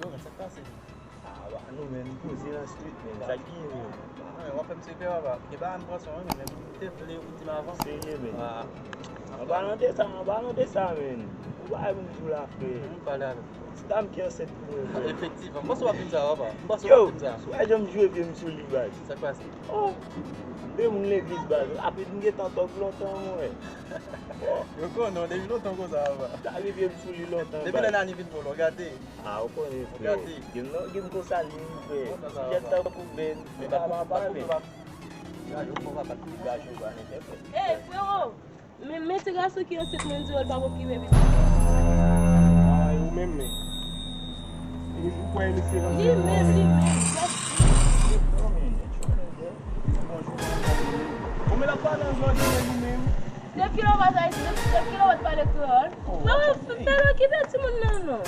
Yo, men, sa kase. Nou men, pose la street men, sa ki men. Wap fèm se kè wap, ki ba an prason men, te vle ultima avan. Seye men. An ba nan de sa men. Ou ba yon jou la fe. Pala. Stam ki an set pou men. Efektif, an bas wap pinza wap. Yo, sou a jom jwe vye msou li bag. Sa kwa se? Oh, de moun l'eglis bag. Ape din gen tan tok lontan mwen. Yo kon non, debi lontan ko sa wap. Ta vi vye msou li lontan bag. Debi nan an nivin pou lo, gade. Ou konen fe. Gade. Gen ko sali mwen fe. Si jet ta pou ben. Men bat man pa men. Ya yo kon wap pati gajou gwa ne te fe. Hey, frérot! Men te gaso ki yon set men di wol pa wop ki we bit. Ou men men. Ou kwen ni se Li men. Ou men la pa nan zon di men li men. Dep ki la wot a iti, dep ki la wot pa lekol. Non, pero ki bet si moun nan nou.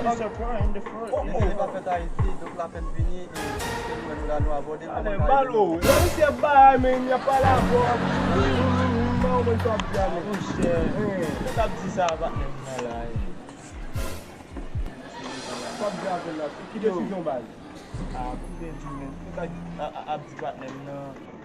Mr. Pral in the front. Li pa fet a iti, dok la fen vini, e nou la nou abode. Ale, balo. Yon se bay men, ya pa la vod. Mwen mwen top jame. Ouche, se tap di sa bat men malay. Top jame la. Ki desisyon bal? Kou ben di men. Se tak ap di bat men nan.